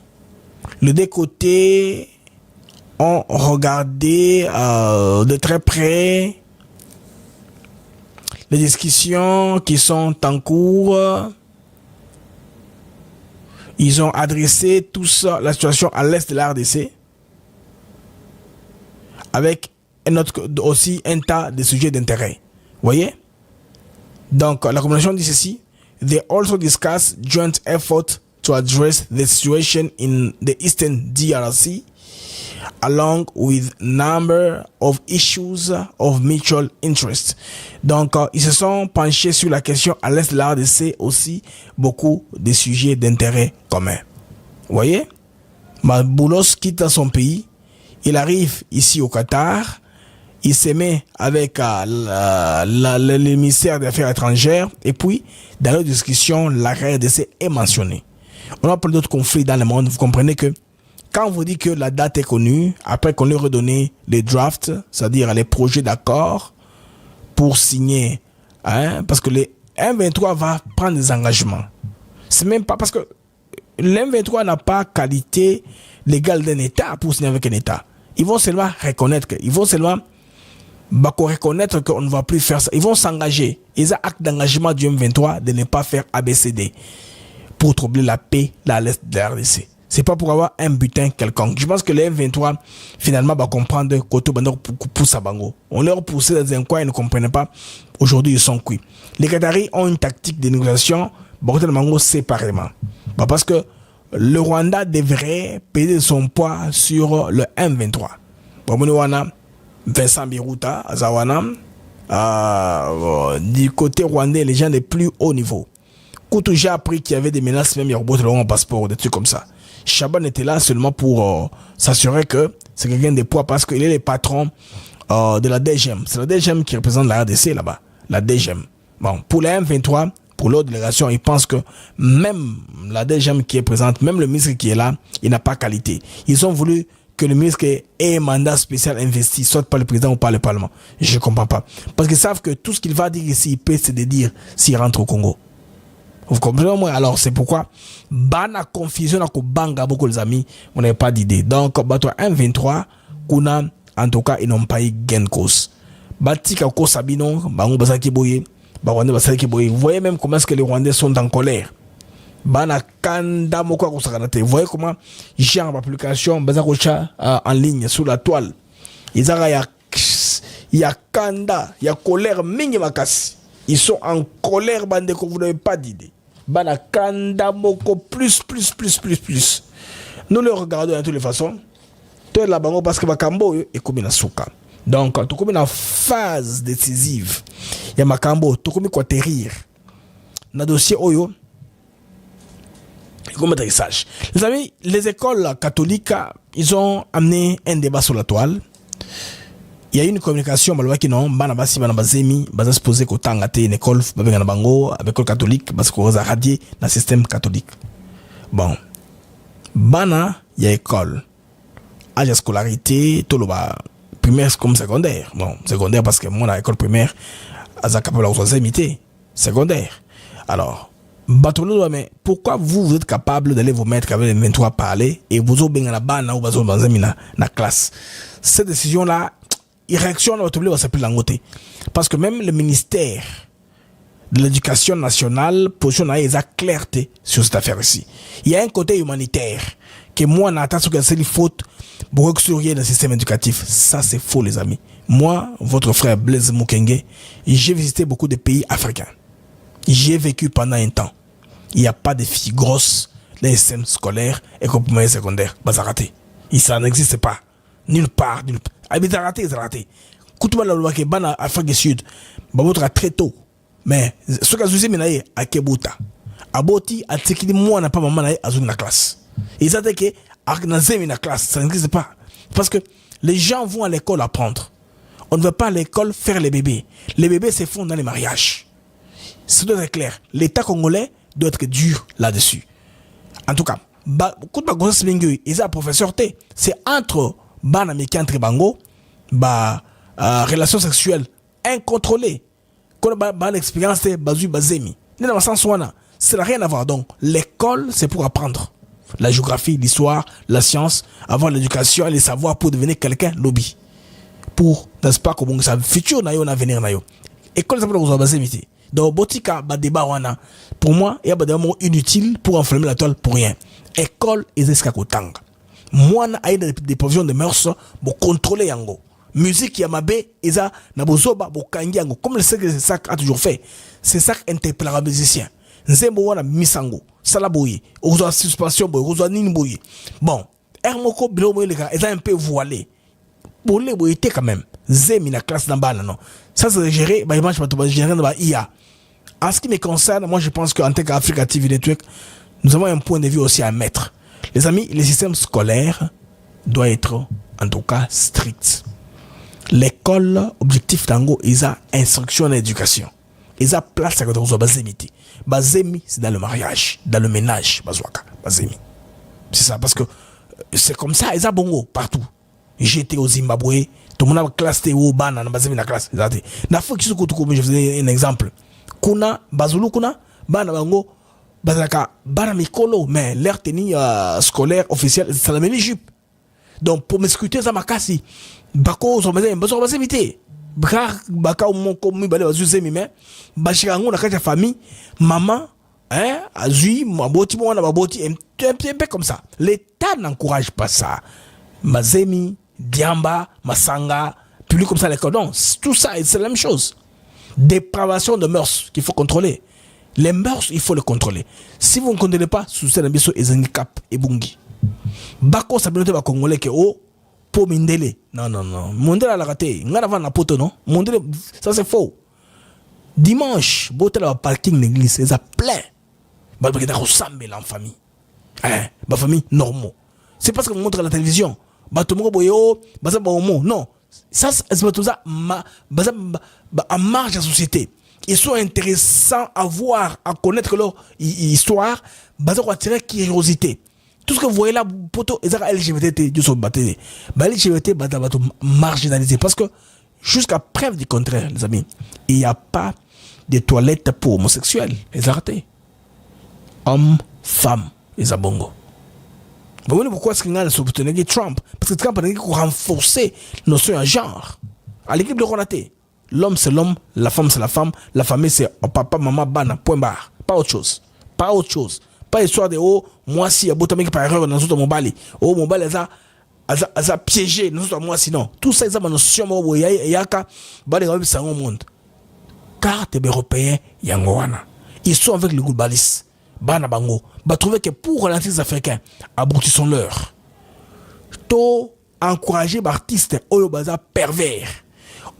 les deux côtés ont regardé de très près les discussions qui sont en cours. Ils ont adressé tous la situation à l'est de la RDC avec aussi un tas de sujets d'intérêt. Vous voyez? Donc, la combinaison dit ceci. They also discuss joint effort to address the situation in the Eastern DRC along with number of issues of mutual interest. Donc, ils se sont penchés sur la question à l'est de la RDC aussi, beaucoup de sujets d'intérêt commun. Vous voyez? Boulos quitte son pays, il arrive ici au Qatar, il se met avec le ministère des Affaires étrangères et puis, dans la discussion, la RDC est mentionnée. On a parlé d'autres conflits dans le monde, vous comprenez que quand on vous dit que la date est connue, après qu'on lui ait redonné les drafts, c'est-à-dire les projets d'accord pour signer, parce que le M23 va prendre des engagements. C'est même pas parce que le M23 n'a pas qualité légale d'un État pour signer avec un État. Ils vont seulement reconnaître qu'on ne va plus faire ça. Ils vont s'engager. Ils ont acte d'engagement du M23 de ne pas faire ABCD pour troubler la paix à l'est de la RDC. C'est pas pour avoir un butin quelconque. Je pense que les M23, finalement, va comprendre qu'Oto Bandor pousse à Bango. On leur poussait dans un coin, ils ne comprenaient pas. Aujourd'hui, ils sont cuits. Les Qataris ont une tactique de négociation, Bango séparément. Parce que le Rwanda devrait peser son poids sur le M23. Vincent Biruta, Azawana, du côté rwandais, les gens des plus hauts niveaux. Quand j'ai appris qu'il y avait des menaces, même il y a un passeport, des trucs comme ça. Chaban était là seulement pour s'assurer que c'est quelqu'un de poids parce qu'il est le patron de la DGM. C'est la DGM qui représente la RDC là-bas. La DGM. Bon, pour la M23, pour l'autre délégation, ils pensent que même la DGM qui est présente, même le ministre qui est là, il n'a pas qualité. Ils ont voulu que le ministre ait un mandat spécial investi, soit par le président ou par le Parlement. Je ne comprends pas. Parce qu'ils savent que tout ce qu'il va dire ici, il peut, c'est de dire s'il rentre au Congo. Vous comprenez moi? Alors c'est pourquoi bana confusion na ko banga beaucoup les amis, on n'a pas d'idée. Donc bato 1-23 kuna en tout cas ils n'ont pas eu gain de cause. Batika ko sabino bango basaki boye, ba Rwandais basaki boye. Vous voyez même comment est-ce que les Rwandais sont en colère. Bana kanda moko ko sakanate. Vous voyez comment genre d'application bazako cha en ligne sur la toile. Izara ya kanda, ya colère mingi makasi. Ils sont en colère bande que vous n'avez pas d'idée. Bana kanda moko plus. Nous le regardons de toutes les façons. Tout là bango parce que Makambo est comme na souka. Donc tout comme une phase décisive. Il y a Makambo tout comme quoi terrir. Na dossier oyo. Comme atterrissage. Les amis, les écoles catholiques, ils ont amené un débat sur la toile. Il y a une communication qui non bana basi bana bazemi baza supposé ko tanga te une école babenga na bango avec école catholique parce qu'on a radié dans le système catholique. Bon. Bana il y a école. Âge scolarité tout le bas primaire comme secondaire. Bon, secondaire parce que moi à école primaire aza capable de imiter secondaire. Alors Batolo, mais pourquoi vous êtes capable d'aller vous mettre avec les 23 parler et vous avez la bana ou bazo bazemi na classe? Cette décision là réaction va s'appeler l'angoté. Parce que même le ministère de l'Éducation nationale positionne une clarté sur cette affaire ici. Il y a un côté humanitaire que moi, on attend que c'est une faute pour restructurer le système éducatif. Ça, c'est faux, les amis. Moi, votre frère Blaise Mukenge, j'ai visité beaucoup de pays africains. J'ai vécu pendant un temps. Il n'y a pas de filles grosses dans les systèmes scolaires et complémentaires secondaires. Bazarate. Ça n'existe pas. Nulle part. Habiter raté, c'est raté. Koutouba la loi qui est ban à Afrique du Sud, babotra très tôt. Mais ce que je dis, à Kebuta, à Boti, à Tsekili, moi, n'a pas maman à la classe. Et ça, c'est que, à la classe, ça n'existe pas. Parce que les gens vont à l'école apprendre. On ne veut pas à l'école faire les bébés. Les bébés se font dans les mariages. C'est très clair. L'État congolais doit être dur là-dessus. En tout cas, professeur T, c'est entre ban américain entre bango relation sexuelle incontrôlée quand ban expérience bazu bazemi dans le sens où ça n'a rien à voir. Donc l'école c'est pour apprendre la géographie, l'histoire, la science, avoir l'éducation et les savoirs pour devenir quelqu'un lobby pour n'est-ce pas comme ça futur na yo na avenir na yo. École c'est pour bazemi. Donc botika ba débat wana pour moi il y a des moments inutiles pour enflammer la toile pour rien. École ezesika kotanga. Moi, j'ai des provisions de mœurs pour contrôler yango. Musique Yamabe, Eza, Nabozoba, Bokangi yango. Comme le sac a toujours fait, c'est ça qui interpellera les musiciens. Nzembo wana misango, salaboye, ozo suspension boye, ozo ninboye. Bon, Hermoko Bilomo les gars, ils ont un peu voilé. Pour les boyeté quand même. Zemi na classe d'ambana non. Ça c'est géré, bah image pas tout géré dans IA. En ce qui me concerne, moi je pense qu'en tant qu'Africa TV Network, nous avons un point de vue aussi à mettre. Les amis, le système scolaire doit être en tout cas strict. L'école, objectif tango, ils ont instruction et éducation. Ils ont place à côté de bazemi. Bazemi, c'est dans le mariage, dans le ménage, bazouaka, bazemi. C'est ça, parce que c'est comme ça, ils ont bongo partout. J'étais au Zimbabwe, tout le monde a classe au bana, bazemi na classe. Na fois que je vous donne un exemple. Kuna, bazulu kuna, bana bango, bazaka bara mikolo mais l'air tenue scolaire officiel c'est la même jupe. Donc pour m'excuser ça makasi bako so bazo invité baka mon comme balé bazo zemi mais bashika ngona kati famille maman azui maboti mwana baboti un peu comme ça. L'État n'encourage pas ça. Mazemi, Diamba, Masanga, public comme ça l'école. Donc tout ça c'est la même chose. Dépravation de mœurs qu'il faut contrôler. Les mœurs, il faut les contrôler. Si vous ne contrôlez pas, sous Nabiso et Zangikap et Bungi. Bako Sabinote va Congolais que pour Mindele. Non. Mondele a la raté. N'a pas na poto, non? Mondele, ça c'est faux. Dimanche, botel va parking l'église, ils a plein. Bah, il y a en famille. Ma famille normale. C'est parce qu'on montre à la télévision. Bah, tout le monde bah, ça va au mot. Non. Ça, c'est tout ça, en marge de la société. Ils sont intéressants à voir, à connaître leur histoire. Bah, ça va attirer curiosité. Tout ce que vous voyez là, poto, ils ont LGBT, ils sont battus. Bah, LGBT, bah, marginalisé. Parce que, jusqu'à preuve du contraire, les amis, il n'y a pas de toilettes pour homosexuels. Ils ont raté. Hommes, femmes, ils ont bongo. Vous voyez pourquoi est-ce qu'il y a soutenir Trump? Parce que Trump a renforcé nos notion de genre. À l'équipe de Ronaté, l'homme c'est l'homme, la femme c'est la femme, la famille c'est papa, maman, bana, point barre. Pas autre chose. Pas autre chose. Pas histoire de moi si, il y a beaucoup de par erreur dans notre mobile. Mon mobile, ça piégé dans notre moi sinon. Tout ça, ils ont une notion, il y a qu'à battre au monde. Car les Européens, ils sont avec le globalisme. Bana bango, bah trouver que pour ralentir les Africains, abrutissons-leur. To encourager l'artiste au baza pervers,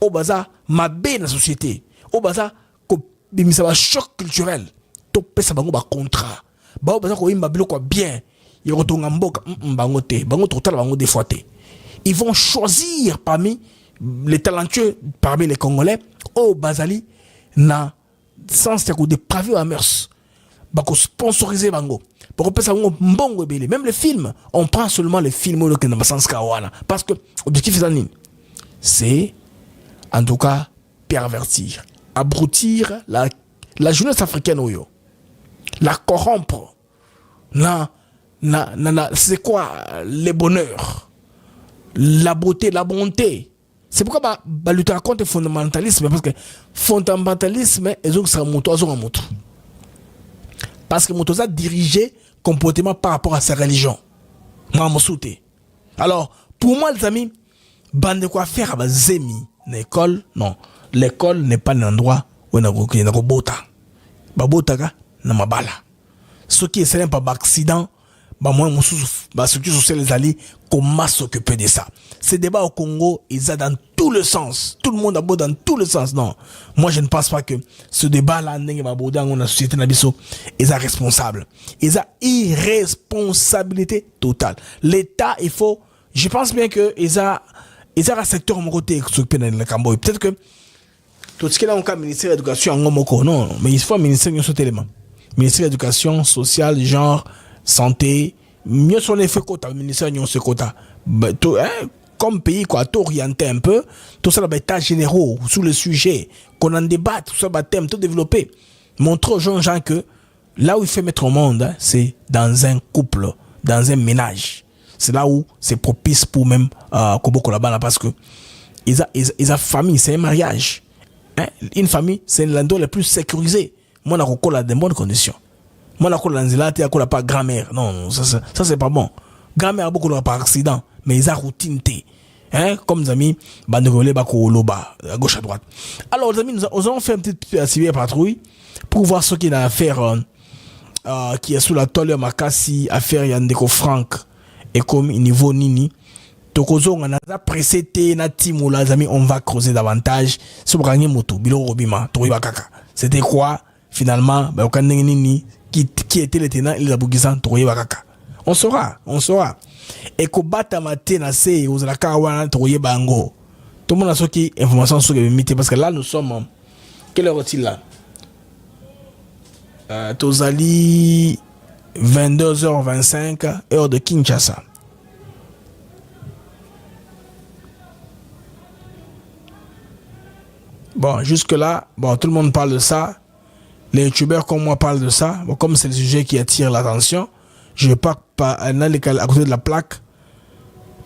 au baza mabé dans la société, au baza ko bimisa ba choc culturel. To pesa bango ba contrat. Ba baza ko imba bilo ko bien. Ils retournent en mboka, bango te, bango total bango défoité. Ils vont choisir parmi les talentueux parmi les Congolais au bazali na sens de dépravé à mœurs. Bako sponsoriser bango. Bako pesa bango mbongo ebele. Même les films, on prend seulement les films au dans sens kawana parce que objectif c'est en tout cas pervertir, abrutir la jeunesse africaine oyo. La corrompre. C'est quoi les bonheurs, la beauté, la bonté. C'est pourquoi lutter contre le fondamentalisme parce que fondamentalisme est un moto. Parce que Motoza dirigeait comportement par rapport à sa religion. Alors, pour moi, les amis, bande de quoi faire à Zemi, l'école, non. L'école n'est pas un endroit où il y a un bota. Babota, n'a ma bala. Ce qui est célèbre par accident, moi, ce qui sont les alliés, comment s'occuper de ça? Ces débats au Congo, ils ont dans tout le sens. Tout le monde a beau dans tout le sens. Non. Moi, je ne pense pas que ce débat-là, dans la société Nabiso, ils ont responsable. Ils ont irresponsabilité totale. L'État, il faut, je pense bien que ils ont un secteur en côté qui s'occupe dans le Cambodge. Peut-être que, tout ce qui est là, on a ministère de l'éducation, non, mais il faut un ministère de l'élément. Ministère de l'éducation, sociale, genre, santé, mieux sur les faits quota, le ministère de ce quota. Comme pays, quoi, tout orienté un peu, tout ça, l'état généraux, sur le sujet, qu'on en débatte, tout ça, thème, tout développé. Montrer aux gens que là où il fait mettre au monde, c'est dans un couple, dans un ménage. C'est là où c'est propice pour même Kobo Kolabana parce que ils ont famille, c'est un mariage. Une famille, c'est l'endroit le plus sécurisé. Moi, on a dans de bonnes conditions. Moi, on n'a pas grand-mère. Non, ça c'est pas bon. Grand-mère a beaucoup par accident, mais ils ont routine. Comme les amis, à gauche à droite. Alors, les amis, nous avons fait une petite civile patrouille pour voir ce qu'il y a à faire, qui est sous la toile Makassi, affaire Yandeko Frank, et comme niveau Nini. Tokozo, on a pressé, na timo, les amis, on va creuser davantage sur Rangé Moto, Bilo Robima, Toriba Kaka. C'était quoi, finalement, qui était le tenant, il a bouguisan, Toriba Kaka. On saura. Et qu'on batte à matin, na se, aux la kawana, Toriba Ango. Tout le monde a ce qui information sur le mythe, parce que là, nous sommes, quelle heure est-il là? Tozali, 22h25, heure de Kinshasa. Bon, jusque-là, tout le monde parle de ça. Les youtubeurs comme moi parlent de ça. Bon, comme c'est le sujet qui attire l'attention, je ne vais pas aller à côté de la plaque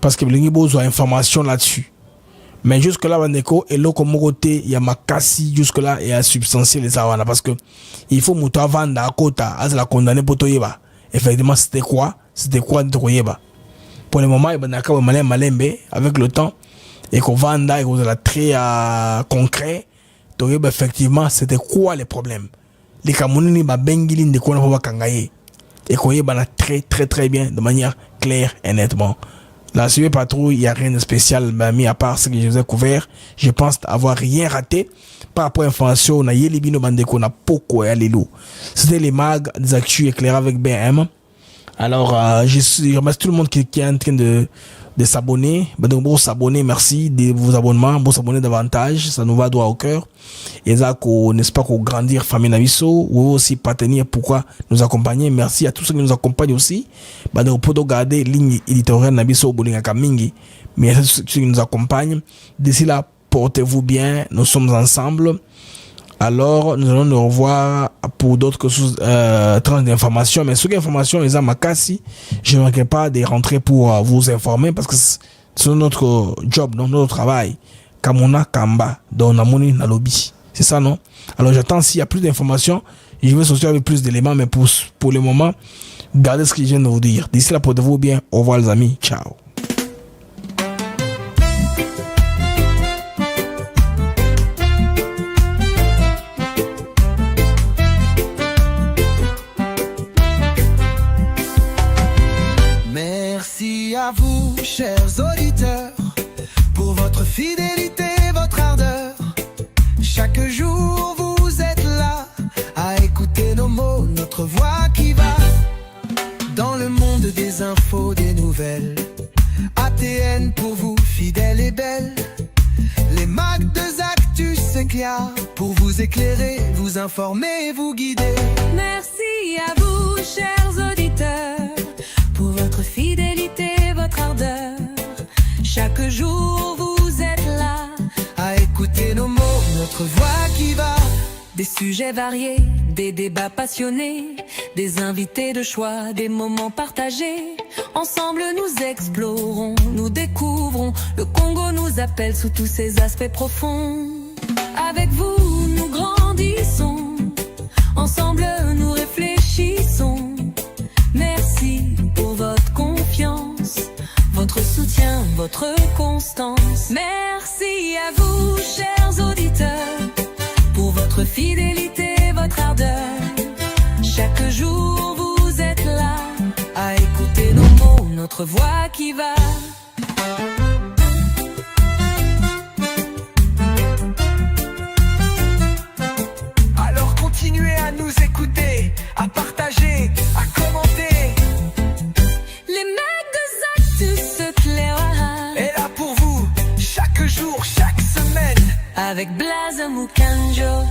parce que il y a information là-dessus. Mais jusque-là, et là, comme côté, il y a ma cassie, jusque-là, il y a substantiel les awana parce que il faut mouton vendre à côté, à la condamner pour Toyeba. Effectivement, c'était quoi de Toyeba? Pour le moment, il y a un malembe avec le temps. Et qu'on vende et qu'on a très concret, donc effectivement, c'était quoi les problèmes? les Camerounais ba bengili de quoi va kangaye et qu'on y est très très très bien de manière claire et nettement. La CE patrouille, il n'y a rien de spécial, mis à part ce que je vous ai couvert. Je pense avoir rien raté. Par rapport à l'information, on a Yelibino Bandeko, on a Poco et Alelo. C'était les mags des actus éclairés avec BM. Alors, je remercie tout le monde qui est en train de s'abonner. Donc, bon, s'abonner, merci de vos abonnements. Bon, s'abonner davantage. Ça nous va droit au cœur. Et ça, n'est-ce pas, qu'on grandir famille Naviso, ou aussi partenaire, pourquoi nous accompagner. Merci à tous ceux qui nous accompagnent aussi. Donc, pour garder ligne éditoriale Naviso, Bolinga Kamingi. Merci à tous ceux qui nous accompagnent. D'ici là, portez-vous bien. Nous sommes ensemble. Alors, nous allons nous revoir pour d'autres tranches d'informations. Mais ce qui est information, les amakasi, je ne manquerai pas de rentrer pour vous informer parce que c'est notre job, notre travail. Kamona Kamba, dans Namoni Nalobi. C'est ça, non? Alors, j'attends s'il y a plus d'informations, je vais sortir avec plus d'éléments, mais pour le moment, gardez ce que je viens de vous dire. D'ici là, portez-vous bien. Au revoir, les amis. Ciao. Merci à vous, chers auditeurs, pour votre fidélité, votre ardeur. Chaque jour, vous êtes là à écouter nos mots, notre voix qui va dans le monde des infos, des nouvelles. ATN pour vous, fidèle et belle. Les mags de Actus s'éclairent pour vous éclairer, vous informer, vous guider. Merci à vous, chers auditeurs, pour votre fidélité, votre ardeur. Chaque jour, vous êtes là à écouter nos mots, notre voix qui va. Des sujets variés, des débats passionnés, des invités de choix, des moments partagés. Ensemble nous explorons, nous découvrons. Le Congo nous appelle sous tous ses aspects profonds. Avec vous, nous grandissons. Ensemble, nous réfléchissons. Merci pour votre confiance, votre soutien, votre constance. Merci à vous, chers auditeurs, pour votre fidélité, votre ardeur. Chaque jour, vous êtes là à écouter nos mots, notre voix qui va. Alors continuez à nous écouter, à partager, à commenter. Les mecs de Actus s'éclairent. Et là pour vous, chaque jour, chaque semaine. Avec Blaise Mukanjo.